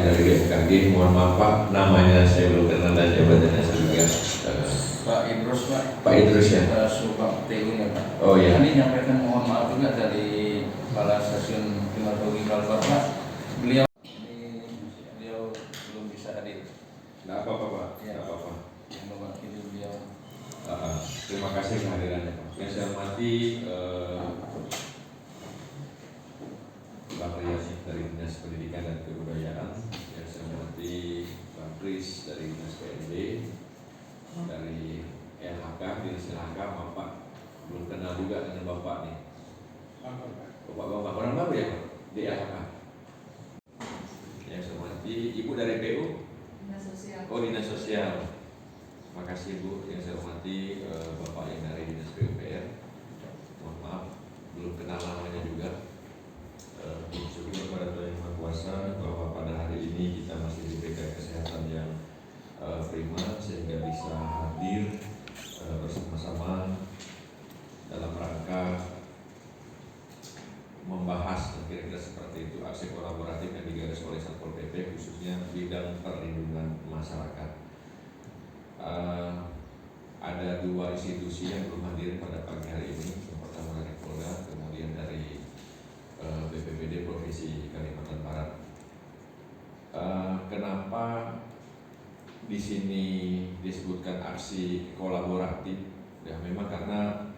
dari BMKG. Mohon maaf Pak, namanya saya belum kenal dan jabatannya saya juga. Pak Idrus Pak. Pak Idrus ya. Subang TU ya Pak. Oh iya. Kami menyampaikan mohon maaf juga dari Kepala Stasiun Klimatologi Kalbar Pak. Beliau belum bisa hadir. Nggak apa-apa Pak. Ya. Nggak apa-apa. Yang mewakili beliau. Terima kasih kehadirannya Pak. Yang saya hormati Pak Rias dari Dinas Pendidikan dan Kebudayaan, yang saya hormati Pak Kris dari Dinas PNB, dari LHK, Dinas LHK, Bapak belum kenal juga dengan Bapak nih. Bapak orang baru ya Pak di LHK. Yang saya hormati Ibu dari PU, Dinas Sosial. Oh Dinas Sosial. Makasih Bu. Yang saya hormati Bapak yang dari Dinas PUPR. Mohon maaf belum kenal namanya juga. Bersyukur kepada Tuhan Yang Maha Kuasa bahwa pada hari ini kita masih diberikan kesehatan yang prima sehingga bisa hadir bersama-sama dalam rangka membahas kira-kira seperti itu aksi kolaboratif yang digagas oleh Satpol PP khususnya bidang perlindungan masyarakat. Ada dua institusi yang belum hadir pada pagi hari ini. Yang pertama dari Polda, kemudian dari BPBD Provinsi Kalimantan Barat. Kenapa di sini disebutkan aksi kolaboratif? Ya memang karena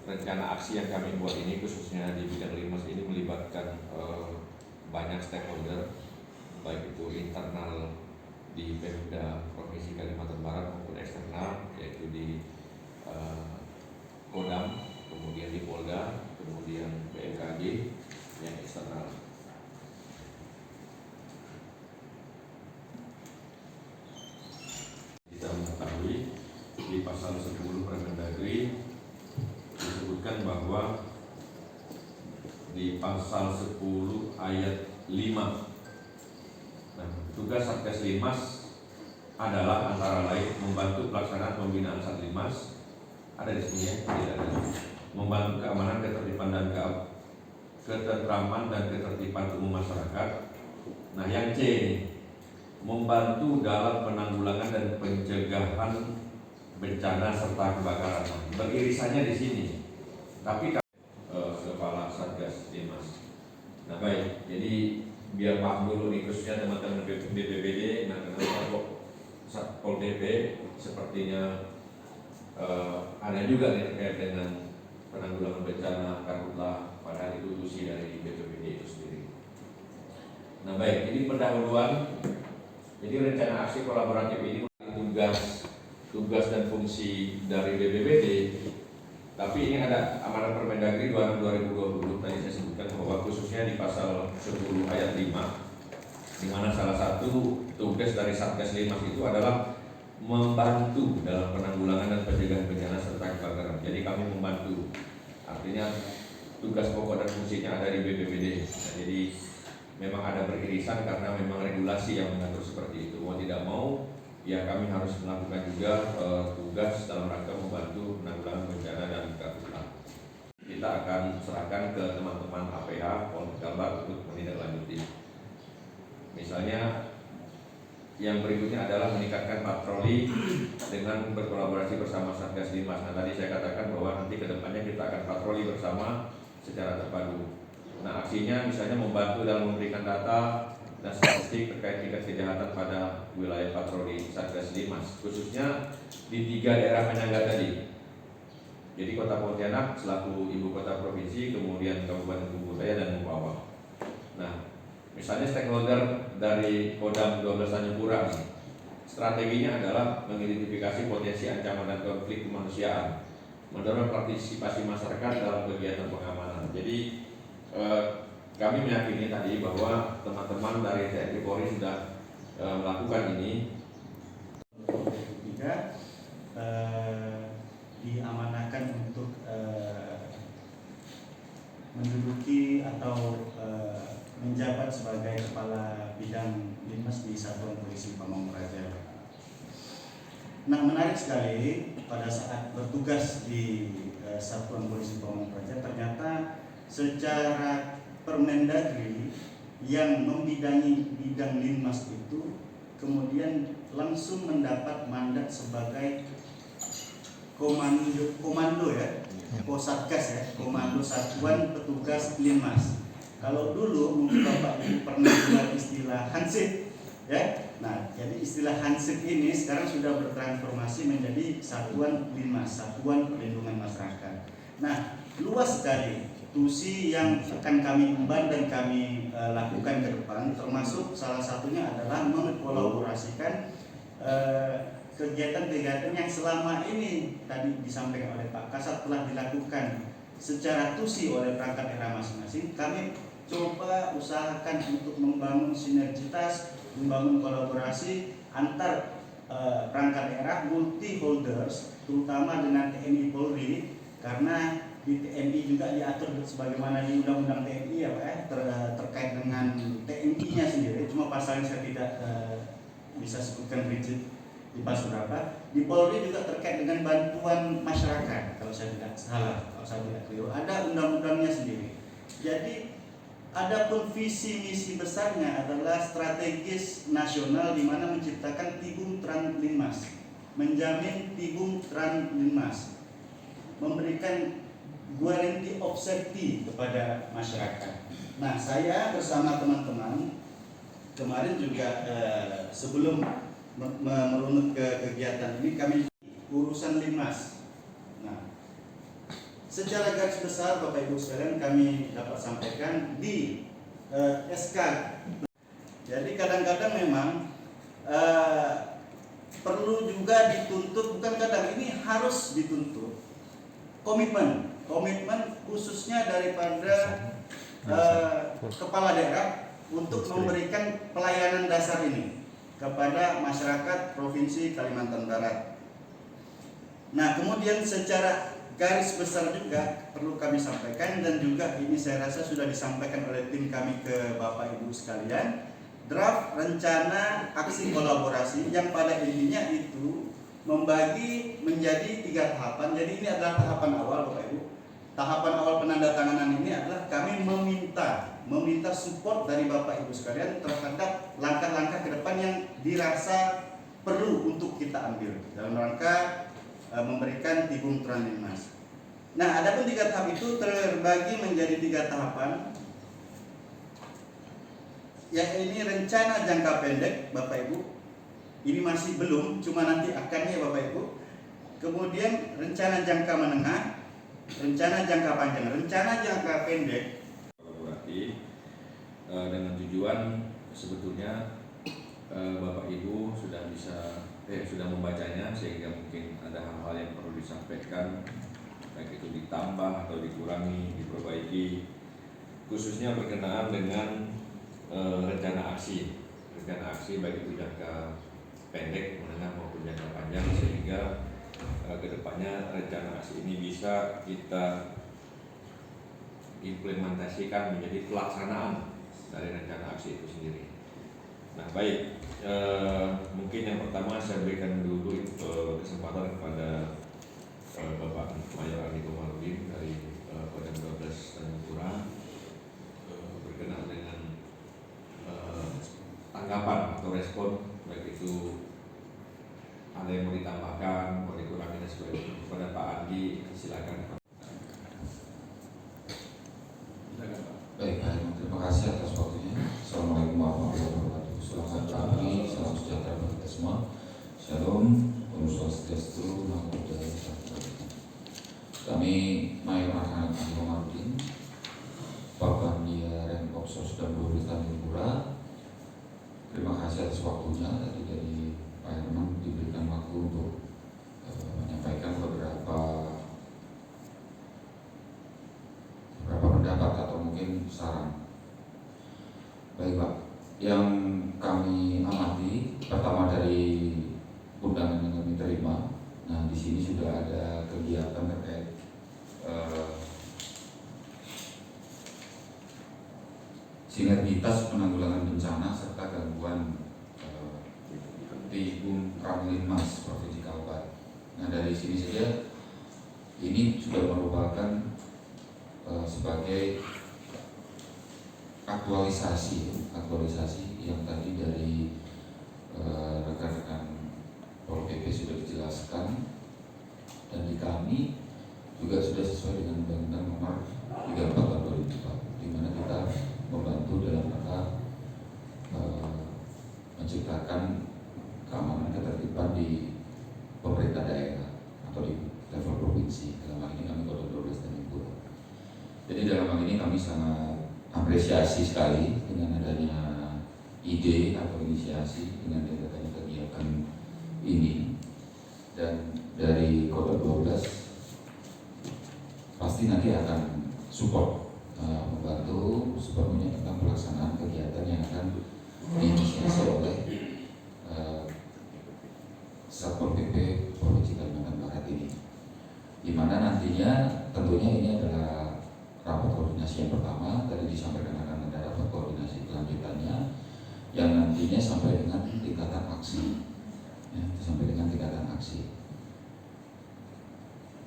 rencana aksi yang kami buat ini khususnya di bidang Limas ini melibatkan banyak stakeholder, baik itu internal di Pemda Provinsi Kalimantan Barat maupun eksternal, yaitu di Kodam, kemudian di Polda, kemudian BMKG yang eksternal. Kita mengetahui di pasal 10 Permendagri disebutkan bahwa di pasal 10 ayat 5, tugas Satgas Limas adalah antara lain membantu pelaksanaan pembinaan Satlimas, ada di sini ya, tidak ada. Membantu keamanan, ketertiban dan ketentraman dan ketertiban umum masyarakat. Nah, yang C ini membantu dalam penanggulangan dan pencegahan bencana serta kebakaran. Beririsannya di sini. Tapi Kepala Satgas Limas. Nah, baik. Jadi biar paham dulu nih khususnya teman-teman BPBD. Nah, kenapa kok Satpol PP sepertinya ada juga nih terkait dengan penanggulangan bencana karhutlah, padahal itu tusi dari BPBD itu sendiri. Nah baik, ini pendahuluan. Jadi rencana aksi kolaboratif ini tugas dan fungsi dari BPBD. Tapi ini ada amanat Permendagri 2020 tadi saya sebutkan bahwa khususnya di pasal 10 ayat 5, di mana salah satu tugas dari Satgas Limas itu adalah membantu dalam penanggulangan dan pencegahan bencana serta kebakaran. Jadi kami membantu, artinya tugas pokok dan fungsinya ada di BPBD. Nah, jadi memang ada beririsan karena memang regulasi yang mengatur seperti itu. Mau tidak mau, ya kami harus melakukan juga tugas dalam rangka membantu penanggulangan bencana dan karhutlah. Kita akan serahkan ke teman-teman APH Polres Kalbar untuk menindaklanjuti. Misalnya yang berikutnya adalah meningkatkan patroli dengan berkolaborasi bersama Satgas Limas. Nah tadi saya katakan bahwa nanti kedepannya kita akan patroli bersama secara terpadu. Nah aksinya misalnya membantu dalam memberikan data dan statistik terkait tingkat kejahatan pada wilayah patroli Satgas Limas, khususnya di 3 daerah penyangga tadi. Jadi Kota Pontianak selaku ibu kota provinsi, kemudian Kabupaten Bogor dan Mempawah. Nah misalnya stakeholder dari Kodam 12 Tanjung Pura, strateginya adalah mengidentifikasi potensi ancaman dan konflik kemanusiaan, mendorong partisipasi masyarakat dalam kegiatan pengamanan. Jadi kami meyakini tadi bahwa teman-teman dari TNI Polri sudah melakukan ini. Juga diamanahkan untuk menduduki atau menjabat sebagai Kepala Bidang Limas di Satuan Polisi Pamong Praja. Nah menarik sekali pada saat bertugas di Satuan Polisi Pamong Praja ternyata secara Permendagri yang membidangi bidang Linmas itu kemudian langsung mendapat mandat sebagai komando ya, Posatgas ya, Komando Satuan Petugas Linmas. Kalau dulu mungkin Bapak Ibu pernah dengar istilah Hansip ya. Nah, jadi istilah Hansip ini sekarang sudah bertransformasi menjadi Satuan Linmas, Satuan Perlindungan Masyarakat. Nah, luas sekali tusi yang akan kami emban dan kami lakukan ke depan, termasuk salah satunya adalah mengkolaborasikan kegiatan-kegiatan yang selama ini tadi disampaikan oleh Pak Kasat telah dilakukan secara tusi oleh perangkat daerah masing-masing. Kami coba usahakan untuk membangun sinergitas, membangun kolaborasi antar perangkat daerah multi holders, terutama dengan TNI Polri, karena di TNI juga diatur sebagaimana di Undang-Undang TNI ya Pak, terkait dengan TNI-nya sendiri. Cuma pasalnya saya tidak bisa sebutkan rigid di pasal berapa. Di Polri juga terkait dengan bantuan masyarakat, kalau saya tidak salah, kalau saya tidak keliru, ada undang-undangnya sendiri. Jadi adapun visi misi besarnya adalah strategis nasional di mana menciptakan Tibum Tran Linmas, menjamin Tibum Tran Linmas, memberikan guarantee of safety kepada masyarakat. Nah, saya bersama teman-teman kemarin juga sebelum merunut ke kegiatan ini kami urusan Linmas. Nah, secara garis besar Bapak Ibu sekalian kami dapat sampaikan di SK. Jadi kadang-kadang memang perlu juga dituntut, bukan kadang, ini harus dituntut komitmen khususnya daripada kepala daerah untuk memberikan pelayanan dasar ini kepada masyarakat Provinsi Kalimantan Barat. Nah, kemudian secara garis besar juga perlu kami sampaikan, dan juga ini saya rasa sudah disampaikan oleh tim kami ke Bapak Ibu sekalian, draft rencana aksi kolaborasi yang pada intinya itu membagi menjadi 3 tahapan. Jadi ini adalah tahapan awal Bapak Ibu. Tahapan awal penandatanganan ini adalah kami meminta support dari Bapak Ibu sekalian terhadap langkah-langkah ke depan yang dirasa perlu untuk kita ambil dalam rangka memberikan Tibum Tran Linmas. Nah, adapun 3 tahap itu terbagi menjadi 3 tahapan. Yang ini rencana jangka pendek Bapak Ibu. Ini masih belum, cuma nanti akannya Bapak Ibu. Kemudian rencana jangka menengah, rencana jangka panjang. Rencana jangka pendek kolaboratif dengan tujuan sebetulnya Bapak Ibu sudah sudah membacanya, sehingga mungkin ada hal-hal yang perlu disampaikan, baik itu ditambah atau dikurangi, diperbaiki, khususnya berkenaan dengan rencana aksi baik itu jangka pendek, menengah maupun jangka panjang, sehingga kedepannya rencana aksi ini bisa kita implementasikan menjadi pelaksanaan dari rencana aksi itu sendiri. Nah, baik, mungkin yang pertama saya berikan dulu kesempatan kepada Bapak Mayor Andi Komarudin dari Kodam 12 Tanjung Pura berkenaan dengan tanggapan atau respon, baik itu ada yang mau ditambahkan, mau dikurangi dan sebagainya. Kepada Pak Andi, silakan. Baik, terima kasih atas waktunya. Assalamualaikum warahmatullahi wabarakatuh. Selamat pagi, salam sejahtera bagi kita semua. Shalom, Om Swastiastu, Namo Buddhaya, Salam. Kami Mayor Andi Komarudin, Babania Renpopsos dan Polres Tanjung Pura. Terima kasih atas waktunya. Tadi dari Pak Herman diberikan waktu untuk menyampaikan beberapa pendapat atau mungkin saran. Baik Pak, yang kami amati pertama dari undangan yang kami terima. Nah, di sini sudah ada kegiatan terkait sinergitas penanggulangan bencana serta gangguan Tibum Tran Linmas Provinsi Kalbar. Nah, dari sini saja ini sudah merupakan sebagai aktualisasi ini kami sangat apresiasi sekali dengan adanya ide atau inisiasi dengan adanya kegiatan ini, dan dari Kota 12 pasti nanti akan support, membantu sepenuhnya tentang pelaksanaan kegiatan yang akan diinisiasi oleh Satpol PP Provinsi Kalimantan Barat ini, di mana nantinya tentunya ini adalah rapat koordinasi yang pertama. Tadi disampaikan akan ada rapat koordinasi kelanjutannya yang nantinya sampai dengan tingkatan aksi, ya, sampai dengan tingkatan aksi,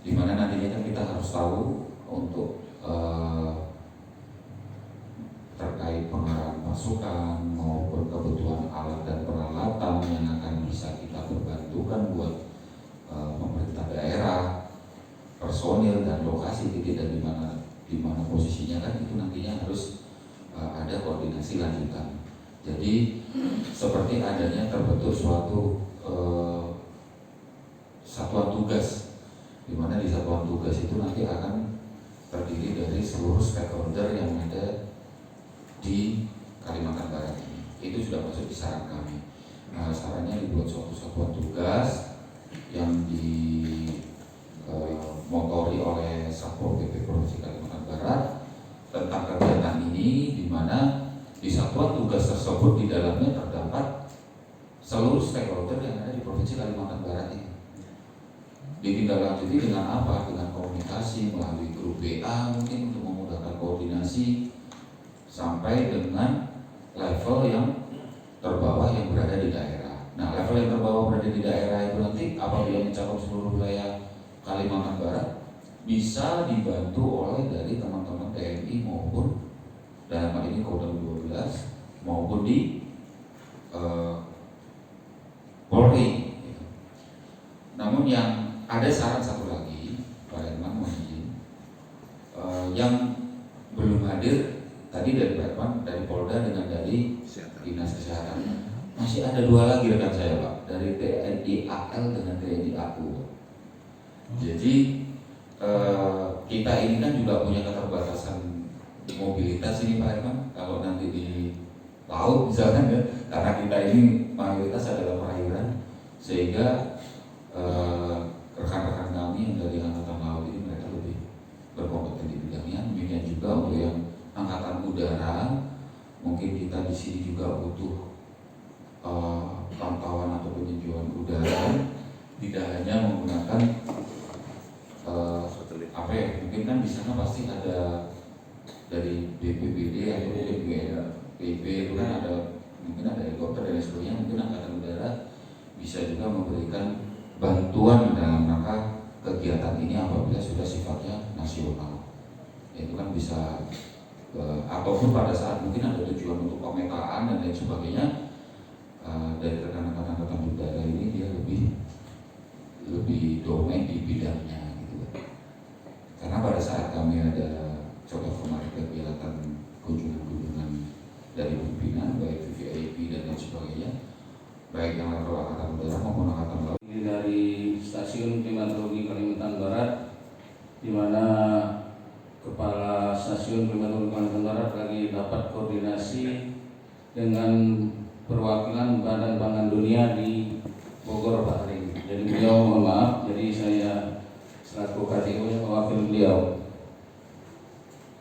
di mana nantinya kan kita harus tahu untuk terkait pengarahan pasukan maupun kebutuhan alat dan peralatan yang akan bisa kita perbantukan buat pemerintah daerah, personil dan lokasi titik dan di mana posisinya, kan itu nantinya harus ada koordinasi lanjutan. Jadi seperti adanya terbentuk suatu satuan tugas, di mana di satuan tugas itu nanti akan terdiri dari seluruh stakeholder yang ada di Kalimantan Barat ini. Itu sudah masuk di saran kami. Nah, sarannya dibuat suatu satuan tugas yang dimotori oleh Satpol PP Provinsi Kalimantan Barat tentang kegiatan ini, di mana di satuan tugas tersebut di dalamnya terdapat seluruh stakeholder yang ada di Provinsi Kalimantan Barat ini. Ditindaklanjuti dengan apa? Dengan komunikasi melalui grup WA mungkin untuk memudahkan koordinasi sampai dengan level yang terbawah yang berada di daerah. Nah, level yang terbawah berada di daerah itu nanti apabila mencakup seluruh wilayah Kalimantan Barat bisa dibantu oleh dari teman-teman TNI maupun dalam hal ini Kodam 12 maupun di Polri. Namun yang ada saran satu lagi, Pak Herman mohon izin, yang belum hadir tadi dari Pak Herman, dari Polda dengan dari Dinas Kesehatan. Masih ada 2 lagi rekan saya Pak, dari TNI AL dengan TNI AU. Jadi kita ini kan juga punya keterbatasan mobilitas ini Pak Herman. Kalau nanti di laut misalkan ya, karena kita ini mayoritas adalah perairan, sehingga rekan-rekan kami yang dari Angkatan Laut ini mereka lebih berkompeten di bidangnya. Demikian juga untuk yang Angkatan Udara, mungkin kita di sini juga butuh pantauan atau peninjauan udara, tidak hanya menggunakan apa ya, mungkin kan di sana pasti ada dari BPBD atau mungkin BNPB itu kan ada, mungkin ada helikopter dan sebagainya. Mungkin Angkatan Udara bisa juga memberikan bantuan dalam rangka kegiatan ini apabila sudah sifatnya nasional. Itu kan bisa ataupun pada saat mungkin ada tujuan untuk pemetaan dan lain sebagainya, dari rekan-rekan Angkatan Udara ini dia lebih domain di bidangnya gitu. Karena pada saat kami ada contoh kemarin kegiatan kunjungan dari pimpinan baik VVIP dan lain sebagainya, baik yang level Angkatan Udara maupun Angkatan Laut. Dari Stasiun Klimatologi Kalimantan Barat, di mana Kepala Stasiun Klimatologi Kalimantan Barat lagi dapat koordinasi dengan perwakilan Badan Pangan Dunia di Bogor Pak hari ini. Jadi beliau mohon maaf, jadi saya selaku KTU yang mewakili beliau.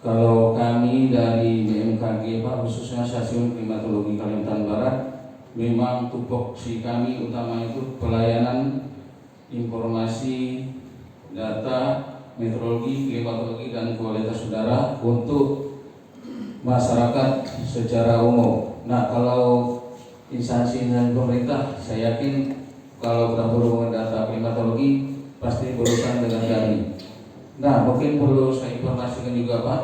Kalau kami dari BMKG Pak, khususnya Stasiun Klimatologi Kalimantan Barat, memang tupoksi kami utama itu pelayanan informasi, data, meteorologi, klimatologi, dan kualitas udara untuk masyarakat secara umum. Nah, kalau instansi dan pemerintah, saya yakin kalau berhubungan data klimatologi pasti berurusan dengan kami. Nah, mungkin perlu saya informasikan juga Pak,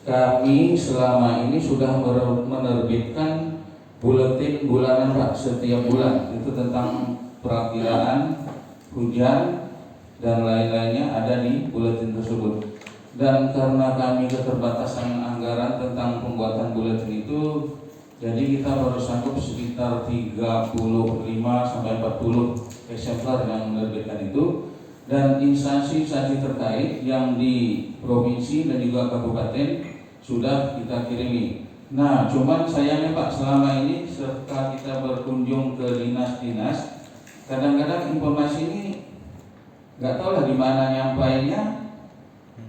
kami selama ini sudah menerbitkan buletin bulanan Pak, setiap bulan itu tentang perakiraan hujan dan lain-lainnya ada di buletin tersebut. Dan karena kami keterbatasan anggaran tentang pembuatan buletin itu, jadi kita baru sanggup sekitar 35 sampai 40 eksemplar yang menerbitkan itu. dan instansi-instansi terkait yang di provinsi dan juga kabupaten sudah kita kirimi. Nah, cuman sayangnya Pak, selama ini setelah kita berkunjung ke dinas-dinas, kadang-kadang informasi ini nggak tahu lah di mana nyampainya.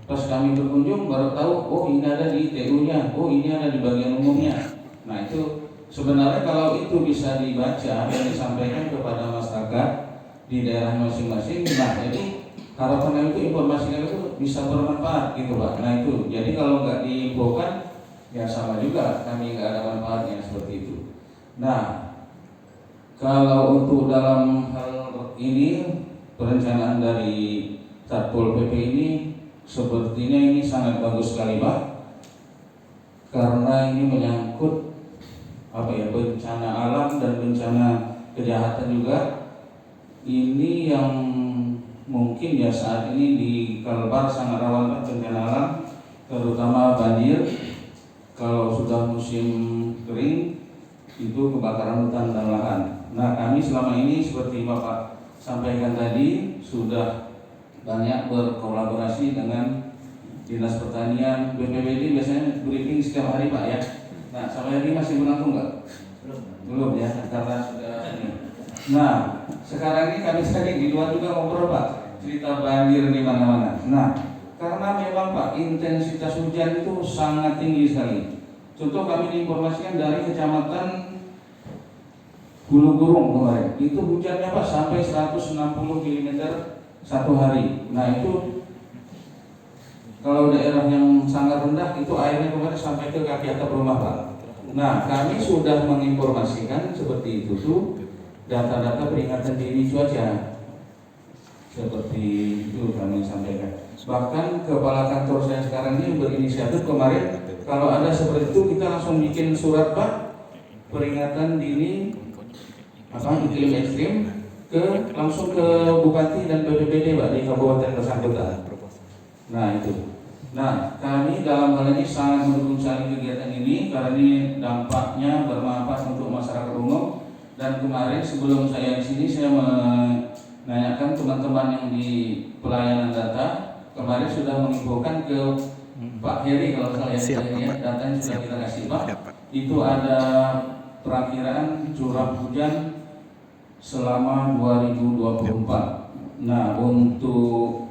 Pas kami berkunjung baru tahu, oh ini ada di TU-nya, oh ini ada di bagian umumnya. Nah itu sebenarnya kalau itu bisa dibaca dan disampaikan kepada masyarakat di daerah masing-masing, nah jadi harapan itu informasi itu bisa bermanfaat gitu Pak. Nah itu, jadi kalau nggak diinfokan ya sama juga kami nggak ada manfaatnya seperti itu. Nah kalau untuk dalam hal ini perencanaan dari Satpol PP ini sepertinya ini sangat bagus sekali Pak, karena ini menyangkut bencana alam dan bencana kejahatan juga. Ini yang mungkin ya saat ini di Kalbar sangat rawan bencana alam, terutama banjir. Kalau sudah musim kering itu kebakaran hutan dan lahan. Nah kami selama ini seperti Bapak sampaikan tadi sudah banyak berkolaborasi dengan Dinas Pertanian, BPBD biasanya briefing setiap hari Pak ya. Nah sampai hari ini masih berlangsung nggak? Belum ya, karena sudah ini. Nah sekarang ini kami sekali di luar juga ngobrol Pak, cerita banjir di mana-mana. Nah karena memang Pak intensitas hujan itu sangat tinggi sekali. Contoh kami diinformasikan dari Kecamatan Hulu Burung kemarin, itu hujannya Pak sampai 160 mm satu hari. Nah itu kalau daerah yang sangat rendah itu airnya kemarin sampai ke kaki atap rumah Pak. Nah kami sudah menginformasikan seperti itu tuh data-data peringatan dini cuaca seperti itu kami sampaikan. Bahkan kepala kantor saya sekarang ini berinisiatif kemarin kalau ada seperti itu kita langsung bikin surat Pak peringatan dini iklim ekstrim langsung ke Bupati dan BPBD Pak di kabupaten bersangkutan. Nah itu. Nah kami dalam hal ini sangat mendukung sekali kegiatan ini karena ini dampaknya bermanfaat untuk masyarakat umum. Dan kemarin sebelum saya di sini saya menanyakan teman-teman yang di pelayanan data kemarin sudah menginfokan ke Pak Heri kalau salah ya, datanya sudah kita kasih Pak. Itu ada perakiraan curah hujan selama 2024. Nah untuk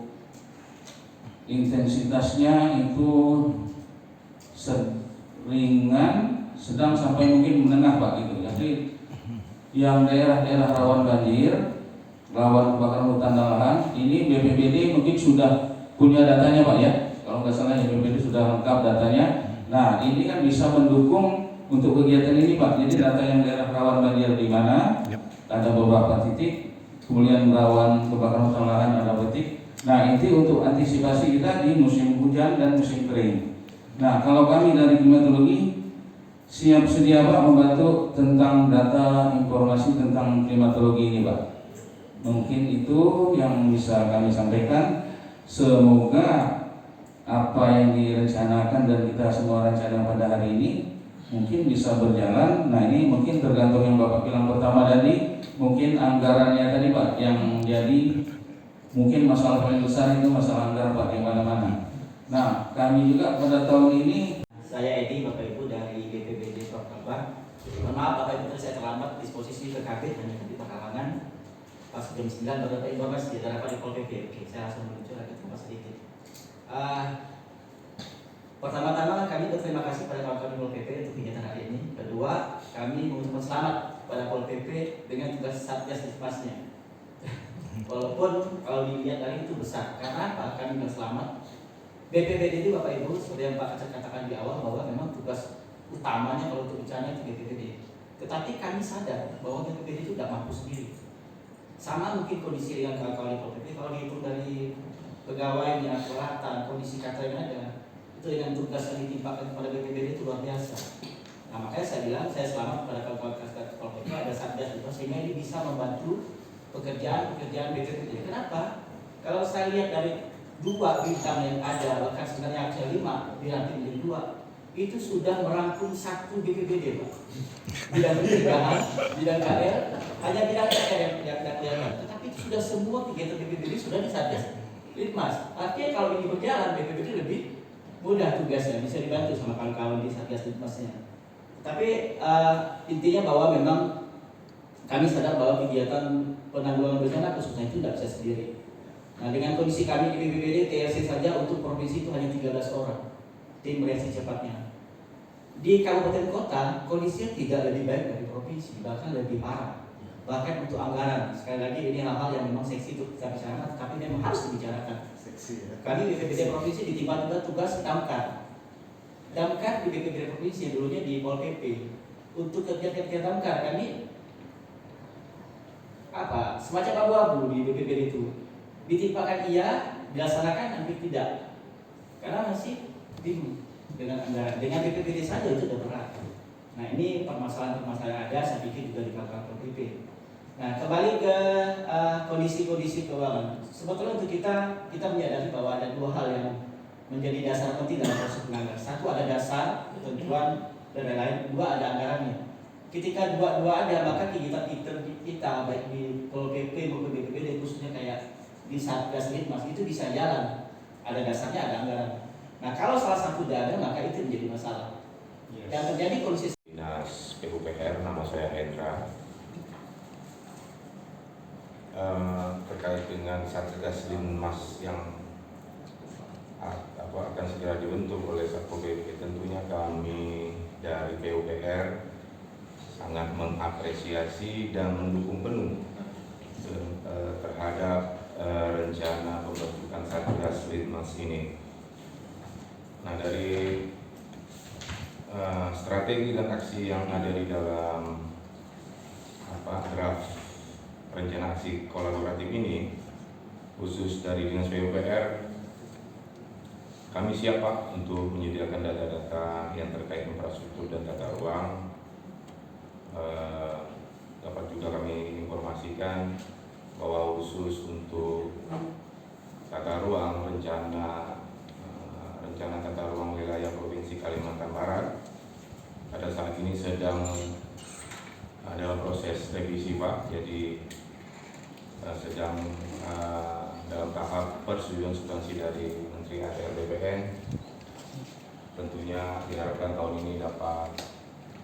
intensitasnya itu ringan, sedang sampai mungkin menengah Pak gitu. Jadi yang daerah-daerah rawan banjir, rawan kebakaran hutan dan lahan, ini BPBD mungkin sudah punya datanya Pak ya. Kalau nggak salah ya BPBD sudah lengkap datanya. Nah ini kan bisa mendukung untuk kegiatan ini Pak. Jadi data yang daerah rawan banjir di mana, ada beberapa titik, kemudian rawan kebakaran hutan lahan ada titik. Nah itu untuk antisipasi kita di musim hujan dan musim kering. Nah kalau kami dari klimatologi siap sedia Pak membantu tentang data informasi tentang klimatologi ini Pak. Mungkin itu yang bisa kami sampaikan. Semoga apa yang direncanakan dan kita semua rencana pada hari ini mungkin bisa berjalan. Nah ini mungkin tergantung yang Bapak bilang pertama tadi, mungkin anggarannya tadi Pak yang jadi mungkin masalah paling besar itu masalah anggaran Pak di mana-mana. Nah kami juga pada tahun ini. Saya Edi, Bapak Ibu dari BPBD Kalbar. Mohon maaf Bapak Ibu saya terlambat disposisi ke KB hanya di Pekalongan. Pas jam 9 baru dapat informasi dari Pak Pol PP. Oke, saya langsung menuju lagi ke sedikit. Pertama-tama kami berterima kasih pada kawan-kawan Pol PP untuk kegiatan hari ini. Kedua, kami mengucapkan selamat pada Pol PP dengan tugas Satgas Dispasnya. Walaupun kalau dilihat dari itu besar, karena apa? Kami berselamat. BPBD itu Bapak Ibu seperti yang Pak Kacat katakan di awal bahwa memang tugas utamanya kalau untuk bencana itu BPBD. Tetapi kami sadar bahwa BPBD itu tidak mampu sendiri. Sama mungkin kondisi yang kawan-kawan Pol PP kalau dihitung dari pegawainya, peralatan, kondisi kata yang ada, itu dengan tugas yang ditimpakan kepada BPBD itu luar biasa. Nah makanya saya bilang saya selamat kepada kawan-kawan Pol PP ada Satgas itu sehingga ini bisa membantu pekerjaan BPBD. Kenapa? Kalau saya lihat dari 2 bintang yang ada, bahkan sebenarnya ada 5 dilantik menjadi 2, itu sudah merangkum satu BPBD, Pak. Bidang pencegahan, bidang KL, hanya bidang KL yang tidak kelihatan. Tetapi itu sudah semua kegiatan BPBD sudah di Satgas Litmas. Artinya kalau ini berjalan, BPBD lebih mudah tugasnya, bisa dibantu sama kawan-kawan di Satgas Litmasnya. Tapi intinya bahwa memang kami sadar bahwa kegiatan penanggulangan bencana khususnya itu tidak bisa sendiri. Nah, dengan kondisi kami di BPBD TLC saja untuk provinsi itu hanya 13 orang tim reaksi cepatnya. Di kabupaten kota kondisinya tidak lebih baik dari provinsi, bahkan lebih parah. Bahkan untuk anggaran, sekali lagi ini hal-hal yang memang seksi untuk kita bicarakan, tapi memang harus dibicarakan. Seksi ya. Kami BPBD provinsi ditimpa tugas damkar di BPBD provinsi dulunya di Pol PP. Untuk kegiatan damkar kami semacam abu-abu di BPBD itu. Ditimpakan iya, dilaksanakan nanti tidak, karena masih bingung dengan anggaran. Dengan BPBD saja itu sudah berat. Nah, ini permasalahan-permasalahan ada, saya pikir juga di Pol PP. Nah, kembali ke kondisi-kondisi keuangan. Sebetulnya untuk kita menyadari bahwa ada dua hal yang menjadi dasar penting dalam proses penganggaran. Satu, ada dasar ketentuan dan lain-lain. Dua, ada anggarannya. Ketika dua-dua ada, maka kegiatan kita baik di Pol PP maupun BPBD, khususnya kayak di Satgas Litmas itu bisa jalan. Ada dasarnya, ada anggaran. Nah, kalau salah satu tidak ada, maka itu menjadi masalah. Yes. Yang terjadi kondisi Dinas PUPR, nama saya Hendra. Terkait dengan Satgas Litmas yang akan segera dibentuk oleh Satpol PP, tentunya kami dari PUPR sangat mengapresiasi dan mendukung penuh terhadap rencana pembentukan Satgas Litmas ini. Nah, dari strategi dan aksi yang ada di dalam draft rencana aksi kolaboratif ini, khusus dari Dinas PUPR, kami siap Pak untuk menyediakan data-data yang terkait infrastruktur dan tata ruang. Dapat juga kami informasikan bahwa khusus untuk tata ruang rencana tata ruang wilayah Provinsi Kalimantan Barat pada saat ini sedang dalam proses revisi Pak, jadi sedang dalam tahap persetujuan substansi dari Menteri ATR BPN. Tentunya diharapkan tahun ini dapat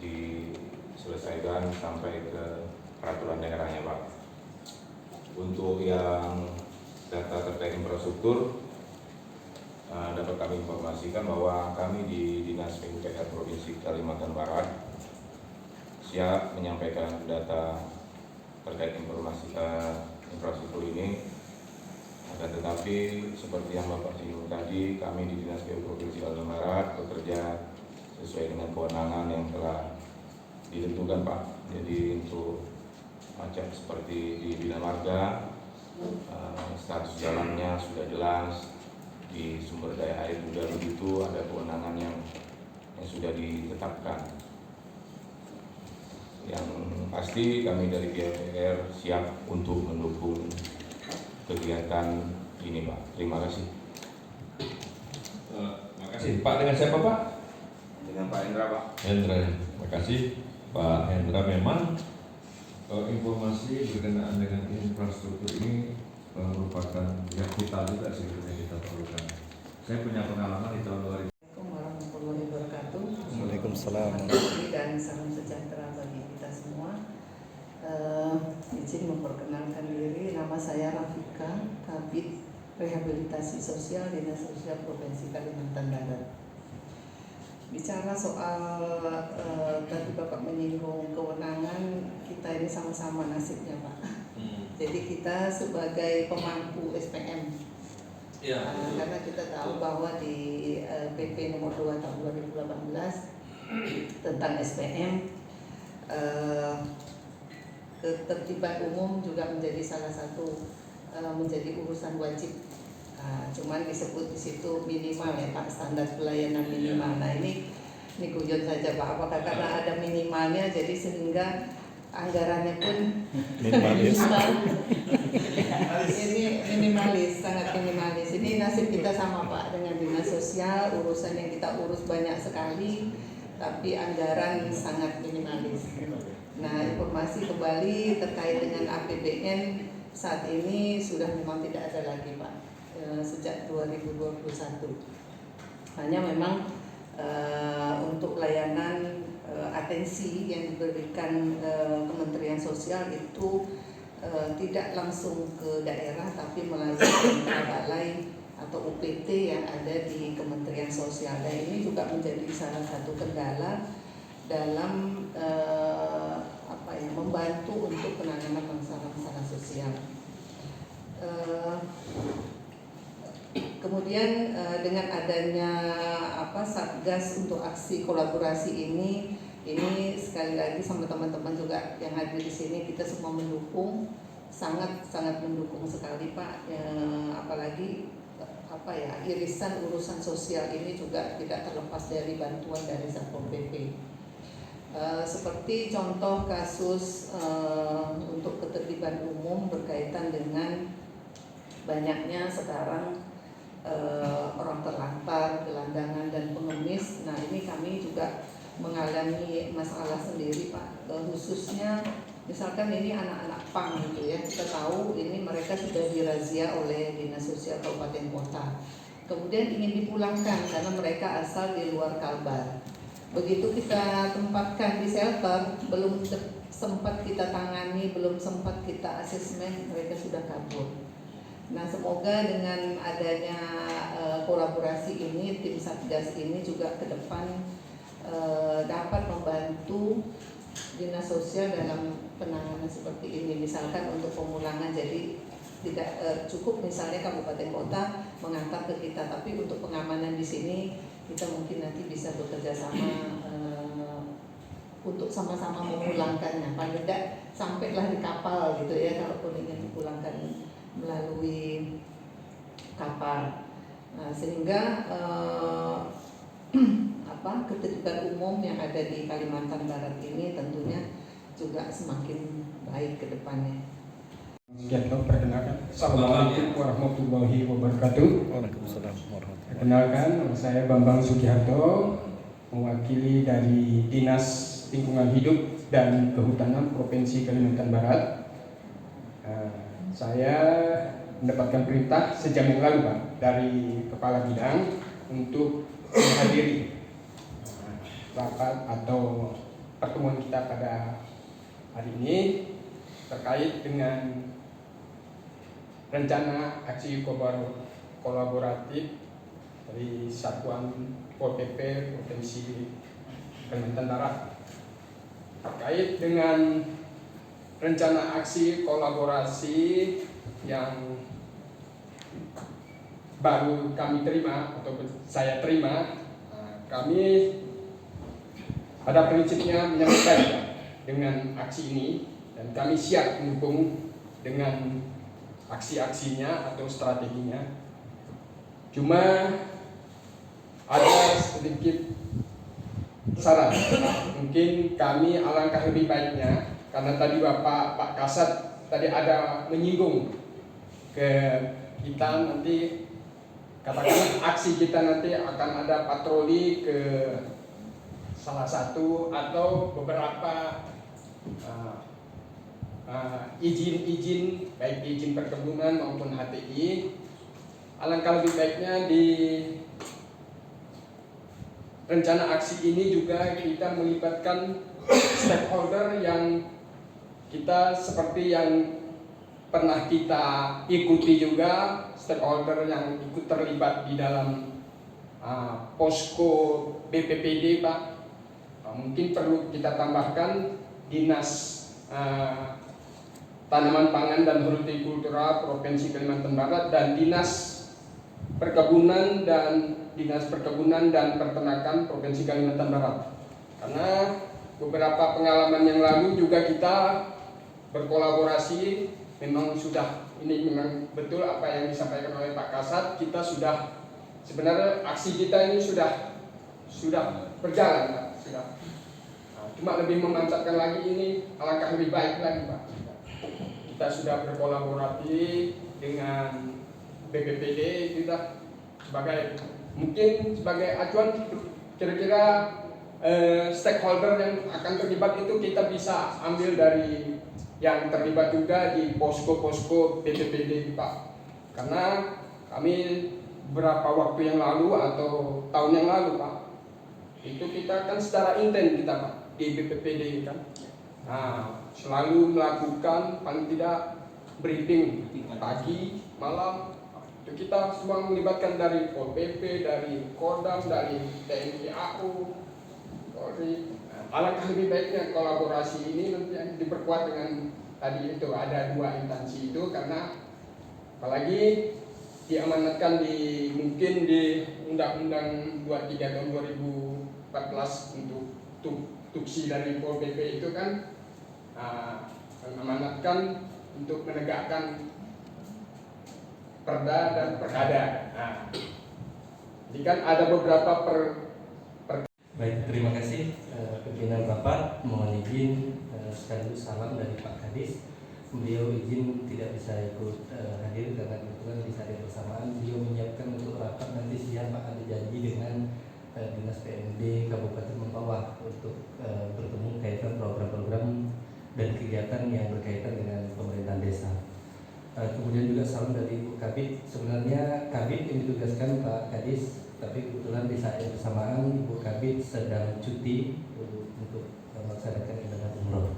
diselesaikan sampai ke peraturan daerahnya Pak. Untuk yang data terkait infrastruktur, dapat kami informasikan bahwa kami di Dinas PUPR Provinsi Kalimantan Barat siap menyampaikan data terkait informasi infrastruktur ini. Akan tetapi seperti yang Bapak singgung tadi, kami di Dinas PUPR Provinsi Kalimantan Barat bekerja sesuai dengan kewenangan yang telah ditentukan Pak. Jadi untuk macam seperti di bidang marga, status jalannya sudah jelas, di sumber daya air juga begitu, ada kewenangan yang sudah ditetapkan. Yang pasti kami dari PUPR siap untuk mendukung kegiatan ini Pak. Terima kasih. Terima kasih. Pak, dengan siapa Pak? Dengan Pak Hendra Pak. Hendra. Terima kasih Pak Hendra. Memang informasi berkenaan dengan infrastruktur ini merupakan yang vital juga sebetulnya kita perlukan. Saya punya pengalaman di tahun 2000. Assalamualaikum warahmatullahi wabarakatuh. Waalaikumsalam. Dan salam sejahtera bagi kita semua. Izin memperkenalkan diri, nama saya Rafika, Kabid Rehabilitasi Sosial Dinas Sosial Provinsi Kalimantan Barat. Bicara soal tadi Bapak menyinggung kewenangan, kita ini sama-sama nasibnya Pak. Jadi kita sebagai pemangku SPM, karena kita tahu bahwa di PP nomor 2 tahun 2018 tentang SPM, ketertiban umum juga menjadi salah satu menjadi urusan wajib. Cuman disebut di situ minimal ya Pak, standar pelayanan minimal. Nah ini guyon saja Pak, apakah karena ada minimalnya jadi sehingga anggarannya pun Minimalis. ini minimalis, sangat minimalis. sini nasib kita sama Pak dengan dinas sosial, urusan yang kita urus banyak sekali, tapi anggaran sangat minimalis. Nah, informasi kembali terkait dengan APBN saat ini sudah memang tidak ada lagi Pak, sejak 2021. Hanya memang untuk layanan atensi yang diberikan Kementerian Sosial itu tidak langsung ke daerah, tapi melalui balai atau UPT yang ada di Kementerian Sosial. Dan ini juga menjadi salah satu kendala dalam membantu untuk penanganan masalah-masalah sosial. Kemudian dengan adanya Satgas untuk aksi kolaborasi ini sekali lagi sama teman-teman juga yang hadir di sini, kita semua mendukung, sangat mendukung sekali Pak. Apalagi irisan urusan sosial ini juga tidak terlepas dari bantuan dari Satpol PP. Seperti contoh kasus untuk ketertiban umum berkaitan dengan banyaknya sekarang orang terlantar, gelandangan dan pengemis. Nah, ini kami juga mengalami masalah sendiri Pak, khususnya misalkan ini anak-anak PANG gitu ya, kita tahu ini mereka sudah dirazia oleh Dinas Sosial Kabupaten Kota, kemudian ingin dipulangkan karena mereka asal di luar Kalbar. Begitu kita tempatkan di shelter, belum sempat kita tangani, belum sempat kita asesmen, mereka sudah kabur. Nah, semoga dengan adanya kolaborasi ini, tim Satgas ini juga ke depan dapat membantu dinas sosial dalam penanganan seperti ini. Misalkan untuk pemulangan, jadi tidak cukup misalnya kabupaten kota mengantar ke kita, tapi untuk pengamanan di sini kita mungkin nanti bisa bekerja sama untuk sama-sama memulangkannya. Paling tidak sampailah di kapal gitu ya, kalaupun ingin dipulangkan melalui kapal. Nah, sehingga ketertiban umum yang ada di Kalimantan Barat ini tentunya juga semakin baik ke depannya. Perkenalkan, Assalamualaikum warahmatullahi wabarakatuh. Perkenalkan, nama saya Bambang Sugiharto, mewakili dari Dinas Lingkungan Hidup dan Kehutanan Provinsi Kalimantan Barat. Saya mendapatkan perintah sejam yang lalu Pak dari Kepala Bidang untuk menghadiri rapat atau pertemuan kita pada hari ini terkait dengan rencana aksi kolaboratif dari Satuan Pol PP Provinsi Kalimantan Barat terkait dengan rencana aksi kolaborasi yang baru kami terima atau saya terima. Kami pada prinsipnya menyambut baik dengan aksi ini dan kami siap mendukung dengan aksi-aksinya atau strateginya. Cuma ada sedikit saran, mungkin kami alangkah lebih baiknya, karena tadi Pak Kasat tadi ada menyinggung ke kita, nanti katakanlah aksi kita nanti akan ada patroli ke salah satu atau beberapa izin baik izin perkebunan maupun HTI. Alangkah lebih baiknya di rencana aksi ini juga kita melibatkan stakeholder yang kita seperti yang pernah kita ikuti juga, stakeholder yang ikut terlibat di dalam posko BPPD Pak. Mungkin perlu kita tambahkan Dinas Tanaman Pangan dan Hortikultura Provinsi Kalimantan Barat dan Dinas Perkebunan dan Peternakan Provinsi Kalimantan Barat. Karena beberapa pengalaman yang lalu juga kita berkolaborasi, memang betul apa yang disampaikan oleh Pak Kasat. Kita sudah sebenarnya aksi kita ini sudah berjalan Pak. Cuma lebih memantapkan lagi, ini alangkah lebih baik lagi Pak. Kita sudah berkolaborasi dengan BPPD kita sebagai mungkin sebagai acuan kira-kira stakeholder yang akan terlibat itu kita bisa ambil dari yang terlibat juga di posko-posko BPPD Pak. Karena kami beberapa waktu yang lalu atau tahun yang lalu Pak, itu kita kan secara intens kita Pak di BPPD kan. Nah, selalu melakukan paling tidak briefing pagi, malam. Itu kita semua melibatkan dari Pol PP, dari Kodam, dari TNI AU, Polri. Alangkah lebih baiknya kolaborasi ini nanti yang diperkuat dengan tadi itu ada 2 instansi itu, karena apalagi diamanatkan mungkin di Undang-Undang 23 tahun 2014 untuk tuksi dari Pol PP itu kan mengamanatkan untuk menegakkan perda dan perkada. Jadi kan ada beberapa Baik, terima kasih pimpinan rapat. Mohon izin sekaligus salam dari Pak Kadis. Beliau izin tidak bisa ikut hadir karena kebetulan di saat yang bersamaan beliau menyiapkan untuk rapat nanti siang Pak, ada janji dengan Dinas PMD Kabupaten Mempawah untuk bertemu kaitan program-program dan kegiatan yang berkaitan dengan pemerintahan desa. Kemudian juga salam dari Ibu Kabid. Sebenarnya Kabid yang ditugaskan Pak Kadis, tapi kebetulan di saat yang bersamaan Ibu Kabid sedang cuti untuk melaksanakan ibadah umroh.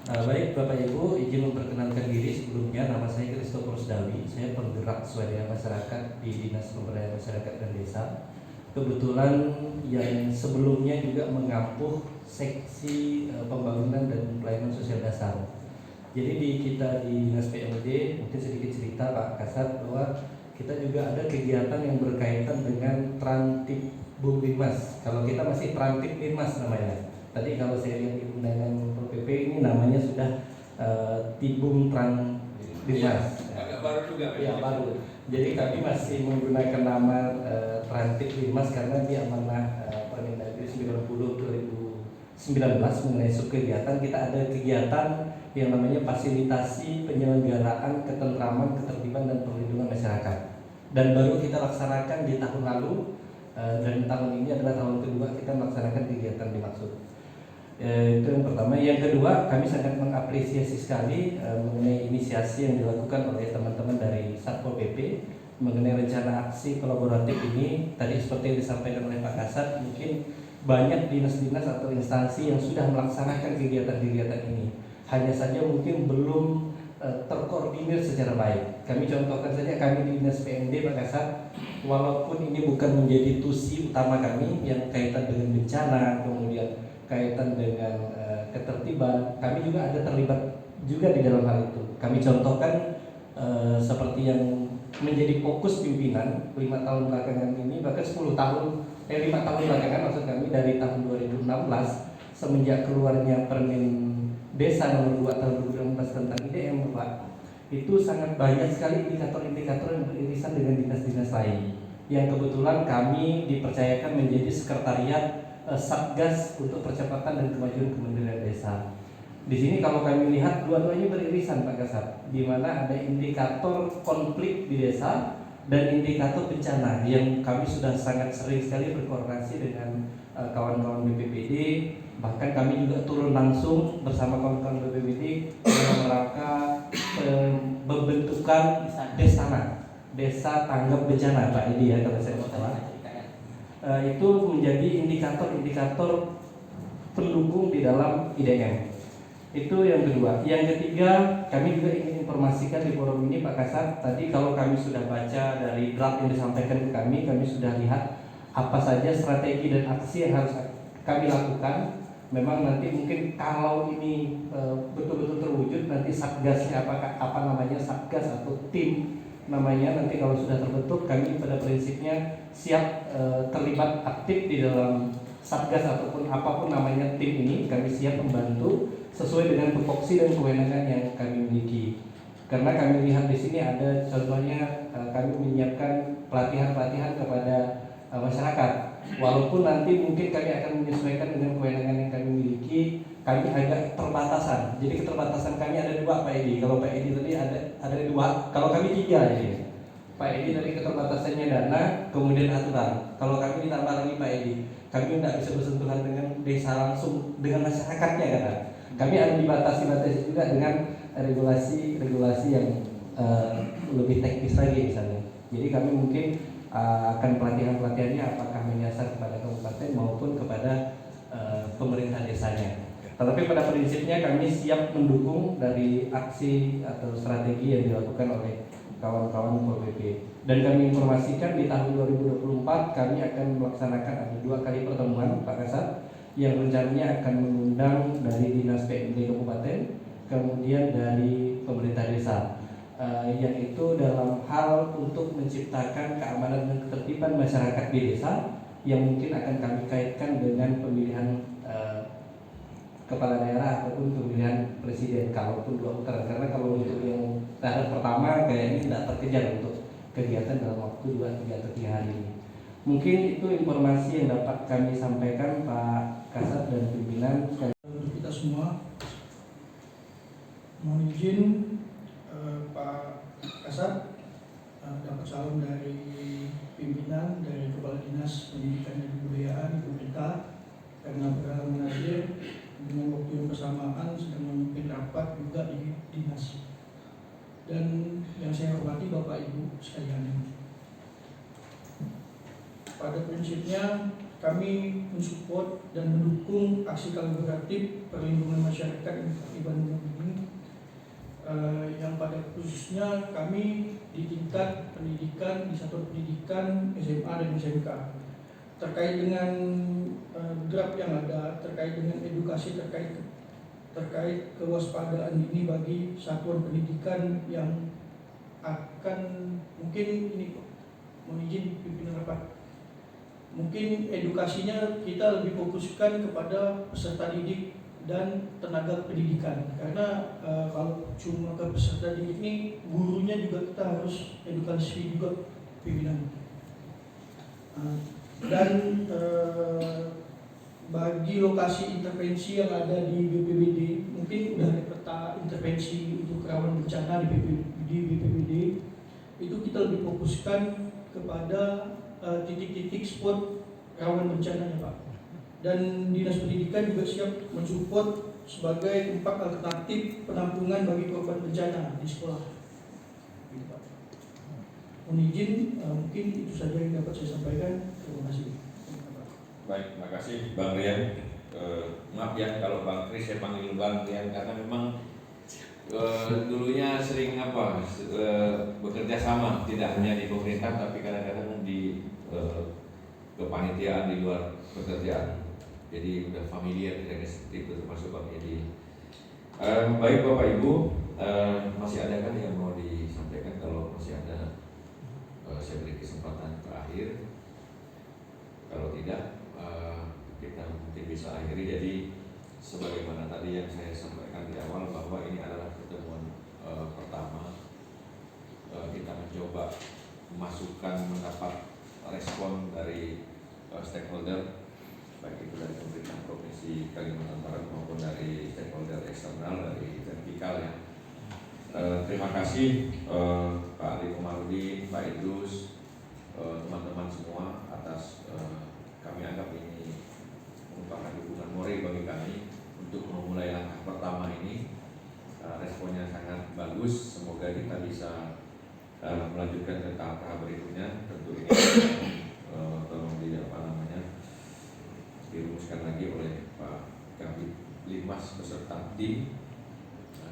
Baik Bapak Ibu, izin memperkenalkan diri sebelumnya. Nama saya Christopher Dawi. Saya penggerak swadaya masyarakat di Dinas Pemberdayaan Masyarakat dan Desa. Kebetulan yang sebelumnya juga mengampuh seksi pembangunan dan pelayanan sosial dasar. Jadi kita di Dinas PMD mungkin sedikit cerita Pak Kasat bahwa kita juga ada kegiatan yang berkaitan dengan Trantip Bumdimas. Kalau kita masih Trantip Dimas namanya. Tadi kalau saya lihat di undangan PP ini namanya sudah Tibum Trantip. Agak baru juga. Ya baru. Jadi kami masih menggunakan nama Trantip Dimas karena di amanah Permendagri 90/2019 mengenai subkegiatan kita ada kegiatan yang namanya fasilitasi penyelenggaraan ketentraman, ketertiban dan perlindungan masyarakat. Dan baru kita laksanakan di tahun lalu, dan tahun ini adalah tahun kedua kita melaksanakan kegiatan dimaksud. Itu yang pertama. Yang kedua, kami sangat mengapresiasi sekali mengenai inisiasi yang dilakukan oleh teman-teman dari Satpol PP mengenai rencana aksi kolaboratif ini. Tadi seperti yang disampaikan oleh Pak Kasat, mungkin banyak dinas-dinas atau instansi yang sudah melaksanakan kegiatan-kegiatan ini. Hanya saja mungkin belum terkoordinir secara baik. Kami contohkan saja kami di Dinas PMD Pak Kasat, walaupun ini bukan menjadi tusi utama kami yang kaitan dengan bencana, kemudian kaitan dengan ketertiban, kami juga ada terlibat juga di dalam hal itu. Kami contohkan seperti yang menjadi fokus pimpinan 5 tahun belakangan ini, bahkan 5 tahun belakangan maksud kami dari tahun 2016 semenjak keluarnya Permen Desa nomor 2 tahun 2016 tentang IDM Pak, itu sangat banyak sekali indikator-indikator yang beririsan dengan dinas-dinas lain yang kebetulan kami dipercayakan menjadi sekretariat Satgas untuk Percepatan dan Kemajuan Kementerian Desa. Di sini kalau kami lihat dua-duanya beririsan Pak Kasat, di mana ada indikator konflik di desa dan indikator bencana yang kami sudah sangat sering sekali berkoordinasi dengan kawan-kawan BPPD. Bahkan kami juga turun langsung bersama kawan-kawan BPPD dalam rangka pembentukan desa tanggap bencana Pak Edi ya kalau saya tidak salah. Itu menjadi indikator-indikator pendukung di dalam IDM. Itu yang kedua. Yang ketiga, kami juga ingin informasikan di forum ini Pak Kasat. Tadi kalau kami sudah baca dari draft yang disampaikan ke kami sudah lihat apa saja strategi dan aksi yang harus kami lakukan. Memang nanti mungkin kalau ini betul-betul terwujud, nanti satgasnya apa namanya, satgas atau tim namanya, nanti kalau sudah terbentuk kami pada prinsipnya siap terlibat aktif di dalam satgas ataupun apapun namanya tim ini. Kami siap membantu sesuai dengan tupoksi dan kewenangan yang kami miliki. Karena kami lihat di sini ada contohnya kami menyiapkan pelatihan-pelatihan kepada masyarakat. Walaupun nanti mungkin kami akan menyesuaikan dengan kewenangan yang kami miliki, kami agak terbatasan. Jadi keterbatasan kami ada 2 Pak Edi. Kalau Pak Edi tadi ada 2, kalau kami 3 jadi. Pak Edi dari keterbatasannya dana, kemudian aturan. Kalau kami ditambah lagi Pak Edi, kami tidak bisa bersentuhan dengan desa langsung, dengan masyarakatnya kan. Kami ada dibatasi juga dengan regulasi yang lebih teknis lagi misalnya. Jadi kami mungkin akan pelatihannya apakah menyasar kepada kabupaten maupun kepada pemerintah desanya. Tetapi pada prinsipnya kami siap mendukung dari aksi atau strategi yang dilakukan oleh kawan-kawan Pol PP. Dan kami informasikan di tahun 2024 kami akan melaksanakan ada 2 kali pertemuan Pak Kasat yang rencananya akan mengundang dari Dinas PMD Kabupaten, kemudian dari pemerintah desa. Yang itu dalam hal untuk menciptakan keamanan dan ketertiban masyarakat di desa yang mungkin akan kami kaitkan dengan pemilihan kepala daerah ataupun pemilihan presiden kalaupun 2 putaran, karena kalau untuk yang tahap pertama kayaknya tidak terkejar untuk kegiatan dalam waktu 2-3 atau 3 hari ini. Mungkin itu informasi yang dapat kami sampaikan Pak Kasat dan pimpinan. Untuk kita semua, mohon izin Pak Kasat dapat salam dari pimpinan dari Kepala Dinas Pendidikan dan Kebudayaan Ibu Rita, karena berhalangan hadir dengan waktu yang bersamaan sedang memimpin rapat juga di dinas. Dan yang saya hormati Bapak Ibu sekalian. Pada prinsipnya kami mensupport dan mendukung aksi kolaboratif perlindungan masyarakat yang terlibat ini, yang pada khususnya kami di tingkat pendidikan, di satuan pendidikan SMA dan SMK, terkait dengan draft yang ada, terkait dengan edukasi terkait kewaspadaan ini bagi satuan pendidikan yang akan mungkin ini mohon izin pimpinan rapat, mungkin edukasinya kita lebih fokuskan kepada peserta didik dan tenaga pendidikan, karena kalau cuma ke peserta didik ini gurunya juga kita harus edukasi juga pimpinan. Dan bagi lokasi intervensi yang ada di BPBD, mungkin udah ada peta intervensi untuk rawan bencana di BPBD, itu kita lebih fokuskan kepada titik-titik spot rawan bencananya Pak. Dan Dinas Pendidikan juga siap mensupport sebagai tempat alternatif penampungan bagi korban bencana di sekolah. Gitu, Pak. Mohon izin, mungkin itu saja yang dapat saya sampaikan. Terima kasih. Baik, terima kasih Bang Rian. Maaf ya kalau Bang Kris saya panggil Bang Rian karena memang dulunya sering bekerja sama, tidak hanya di pemerintah tapi kadang-kadang di kepanitiaan di luar pekerjaan. Jadi udah familiar kira-kira seperti itu, termasuk Bang Edi. Baik Bapak Ibu, masih ada kan yang mau disampaikan? Kalau masih ada, saya beri kesempatan terakhir. Kalau tidak, kita mungkin bisa akhiri. Jadi sebagaimana tadi yang saya sampaikan di awal bahwa ini adalah pertemuan pertama, kita mencoba mendapat respon dari stakeholder, baik itu dari pemerintah provinsi Kalimantan Barat maupun dari stakeholder eksternal dari vertikal ya. Terima kasih Pak Ali Komarudin, Pak Idrus, teman-teman semua atas kami anggap ini merupakan dukungan moral bagi kami untuk memulai langkah pertama ini. Responnya sangat bagus, semoga kita bisa melanjutkan ke tahap berikutnya. Tentu ini tolong dirumuskan lagi oleh Pak Kabid Limas beserta tim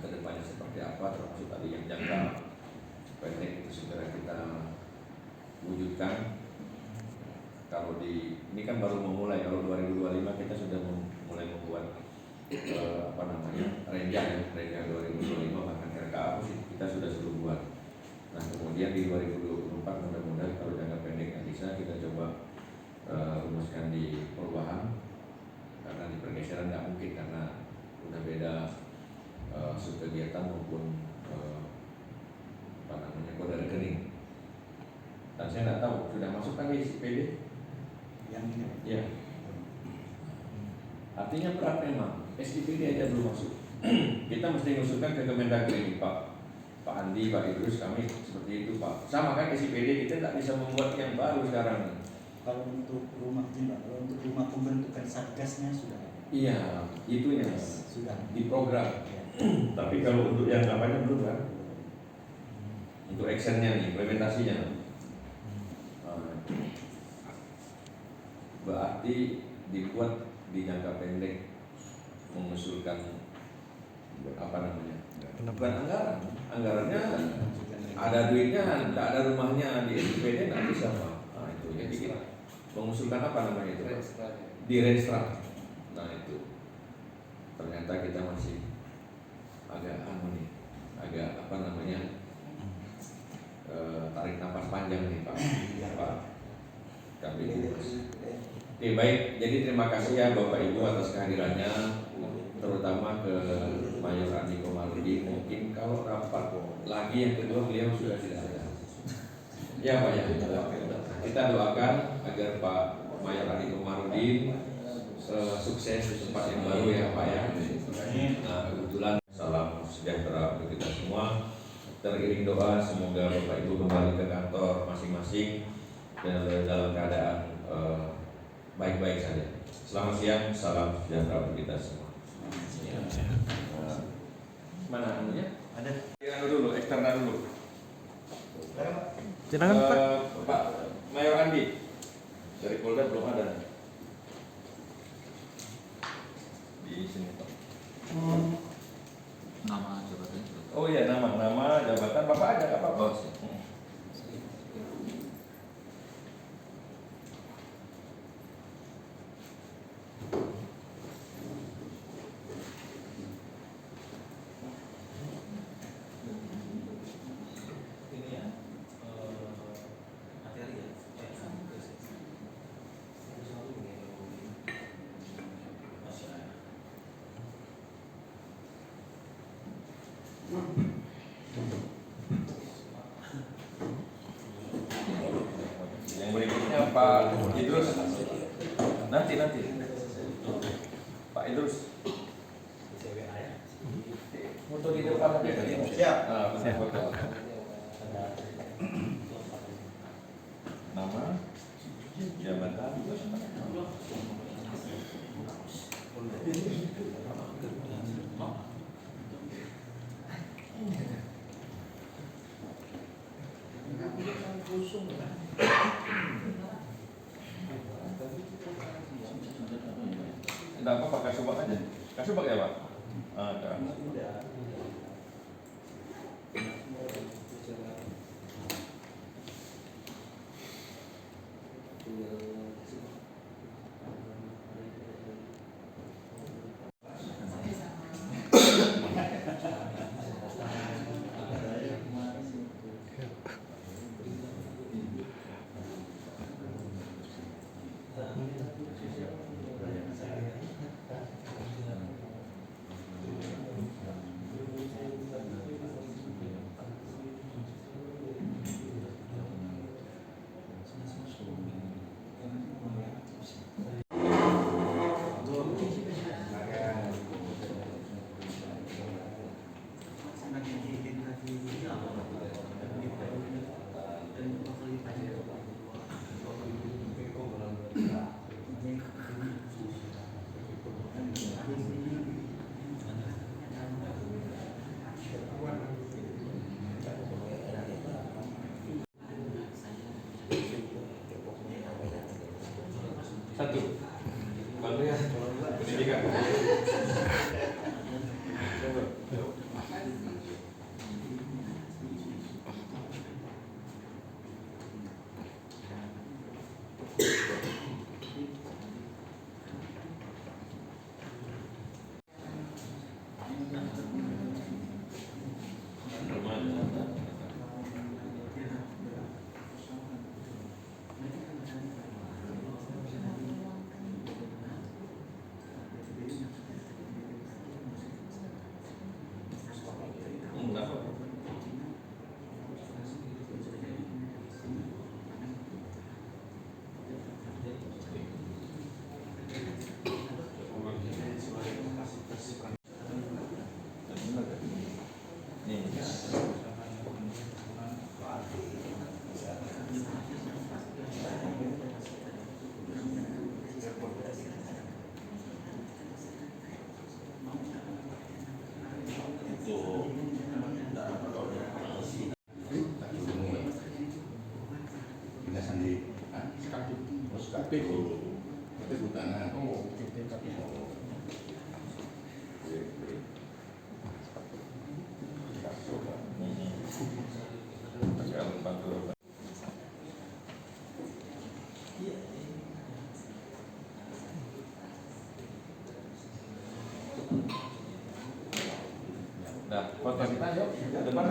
kedepannya seperti apa, termasuk tadi yang jangka pendek itu segera kita wujudkan. Kalau ini kan baru memulai, kalau 2025 kita sudah mulai membuat renjang 2025 bahkan RKA kita sudah buat. Nah kemudian di 2024 mudah-mudahan kalau jangka pendeknya bisa kita coba rumuskan di perubahan, karena di pergeseran nggak mungkin karena udah beda subkegiatan maupun kode rekening. Dan saya nggak tahu sudah masuk kan di PD yang ini ya. Artinya berat memang, SIPD aja belum masuk. Kita mesti mengusulkan ke Kemendagri Pak Pak Andi, Pak Idrus, kami seperti itu Pak. Sama kan SIPD kita tidak bisa membuat yang baru sekarang. Kalau untuk rumah ini Pak, kalau untuk rumah pembentukan satgasnya sudah. Iya, itunya Sudah di program. Ya. Tapi kalau untuk yang apanya belum kan? Untuk actionnya nih, implementasinya. Berarti dibuat di jangka pendek mengusulkan apa namanya? Bukan anggaran, anggarannya ada duitnya, tidak ada rumahnya di SPD nggak bisa Pak. Nah itu jadi kita mengusulkan apa namanya itu? Di Renstra. Nah itu ternyata kita masih agak agak apa namanya tarik nafas panjang nih Pak. Pak kami. Oke baik, jadi terima kasih ya Bapak Ibu atas kehadirannya, terutama ke Mayor Andi Komarudin. Mungkin kalau rapat lagi yang kedua beliau sudah tidak ada. Ya Pak ya, kita doakan agar Pak Mayor Andi Komarudin sukses di tempat yang baru ya Pak ya. Nah kebetulan salam sejahtera untuk kita semua. Teriring doa semoga Bapak Ibu kembali ke kantor masing-masing dan dalam keadaan baik-baik saja. Selamat siang, salam sejahtera untuk kita semua. Mana anunya? Ada. Anu dulu, eksternal dulu. Pak Mayor Andi dari Polda belum ada. Di sini Pak. Nama jabatan. Oh iya, nama jabatan Bapak ada nggak Pak? Yang berikutnya Pak Idrus. Nanti. Pak Idrus. Foto di depan aja. Siap. Foto. Nama, jabatan. Tidak apa-apa, kasubag aja. Kasubag ya Pak? Satu. Baru ya. Pendidikan. UPT. Itu Kehutanan. Oh, UPT KPH. Nah, foto kita yuk, ke depan.